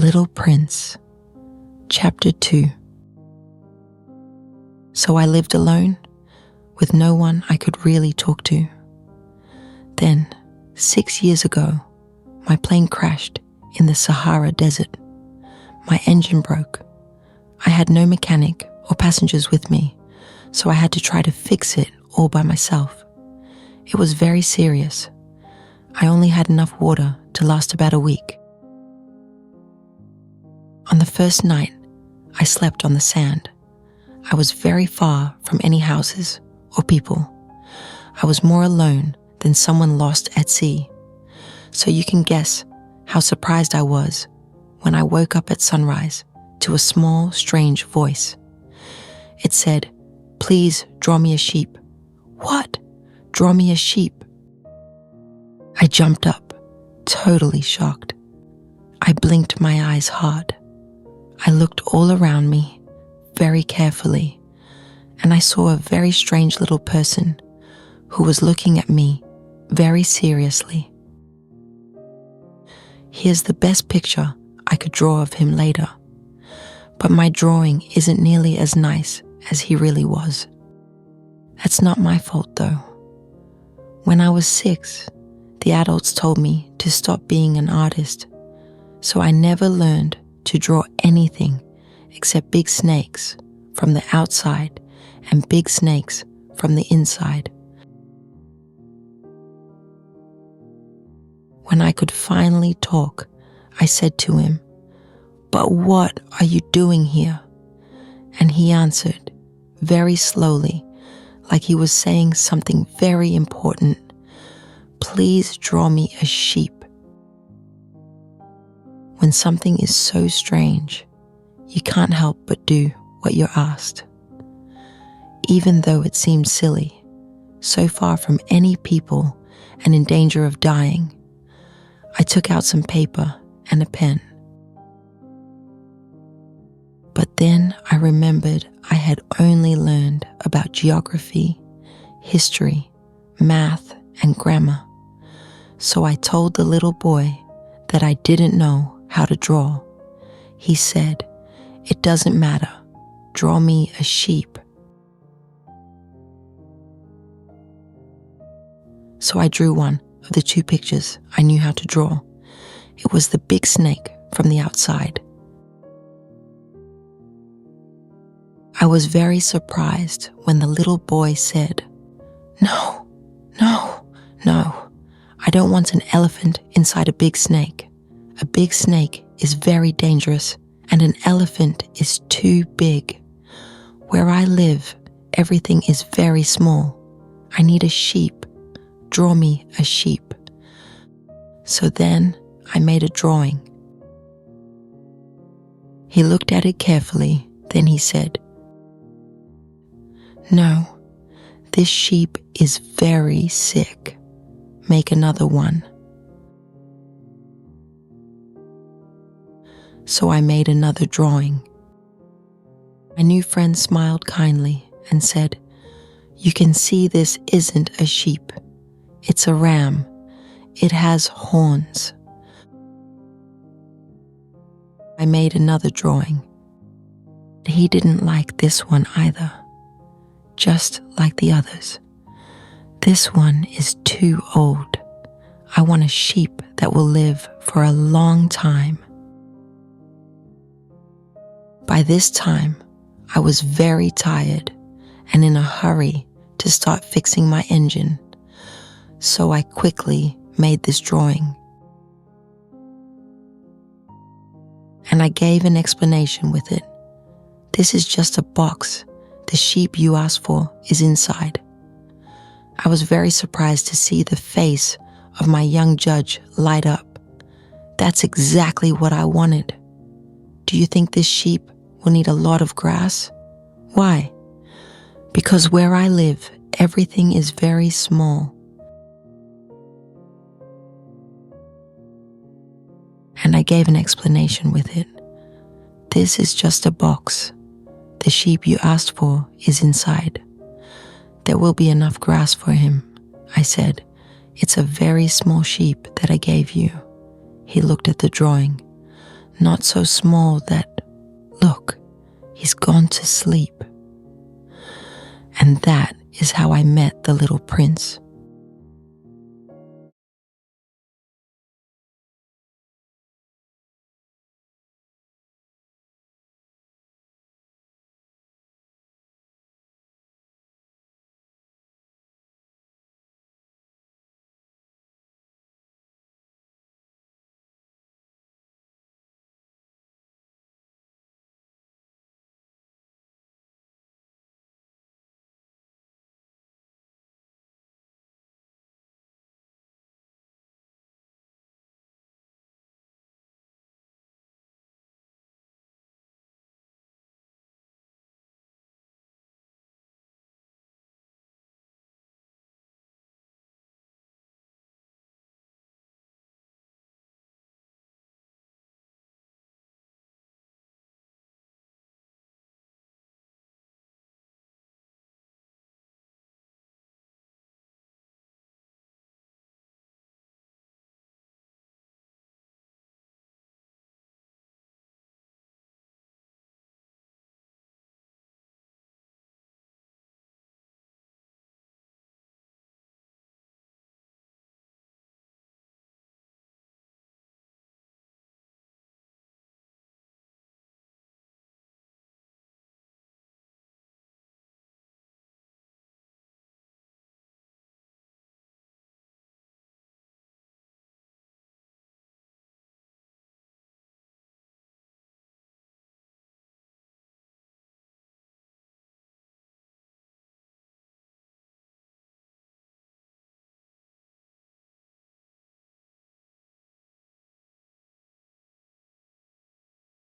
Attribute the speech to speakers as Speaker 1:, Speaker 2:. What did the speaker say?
Speaker 1: Little Prince, Chapter 2. So I lived alone, with no one I could really talk to. Then, 6 years ago, my plane crashed in the Sahara Desert. My engine broke. I had no mechanic or passengers with me, so I had to try to fix it all by myself. It was very serious. I only had enough water to last about a week. On the first night, I slept on the sand. I was very far from any houses or people. I was more alone than someone lost at sea. So you can guess how surprised I was when I woke up at sunrise to a small, strange voice. It said, "Please draw me a sheep." What? Draw me a sheep? I jumped up, totally shocked. I blinked my eyes hard. I looked all around me, very carefully, and I saw a very strange little person who was looking at me very seriously. Here's the best picture I could draw of him later, but my drawing isn't nearly as nice as he really was. That's not my fault though. When I was 6, the adults told me to stop being an artist, so I never learned to draw anything except big snakes from the outside and big snakes from the inside. When I could finally talk, I said to him, "But what are you doing here?" And he answered, very slowly, like he was saying something very important, "Please draw me a sheep." When something is so strange, you can't help but do what you're asked. Even though it seemed silly, so far from any people and in danger of dying, I took out some paper and a pen. But then I remembered I had only learned about geography, history, math, and grammar. So I told the little boy that I didn't know how to draw. He said, "It doesn't matter. Draw me a sheep." So I drew one of the 2 pictures I knew how to draw. It was the big snake from the outside. I was very surprised when the little boy said, "No, no, no. I don't want an elephant inside a big snake. A big snake is very dangerous, and an elephant is too big. Where I live, everything is very small. I need a sheep. Draw me a sheep." So then I made a drawing. He looked at it carefully, then he said, "No, this sheep is very sick. Make another one." So I made another drawing. My new friend smiled kindly and said, "You can see this isn't a sheep. It's a ram. It has horns." I made another drawing. He didn't like this one either, just like the others. "This one is too old. I want a sheep that will live for a long time." By this time, I was very tired and in a hurry to start fixing my engine, so I quickly made this drawing. And I gave an explanation with it. "This is just a box. The sheep you asked for is inside." I was very surprised to see the face of my young judge light up. "That's exactly what I wanted. Do you think this sheep will need a lot of grass?" "Why?" "Because where I live, everything is very small." And I gave an explanation with it. "This is just a box. The sheep you asked for is inside. There will be enough grass for him," I said. "It's a very small sheep that I gave you." He looked at the drawing. not so small that, look, he's gone to sleep. And that is how I met the little prince.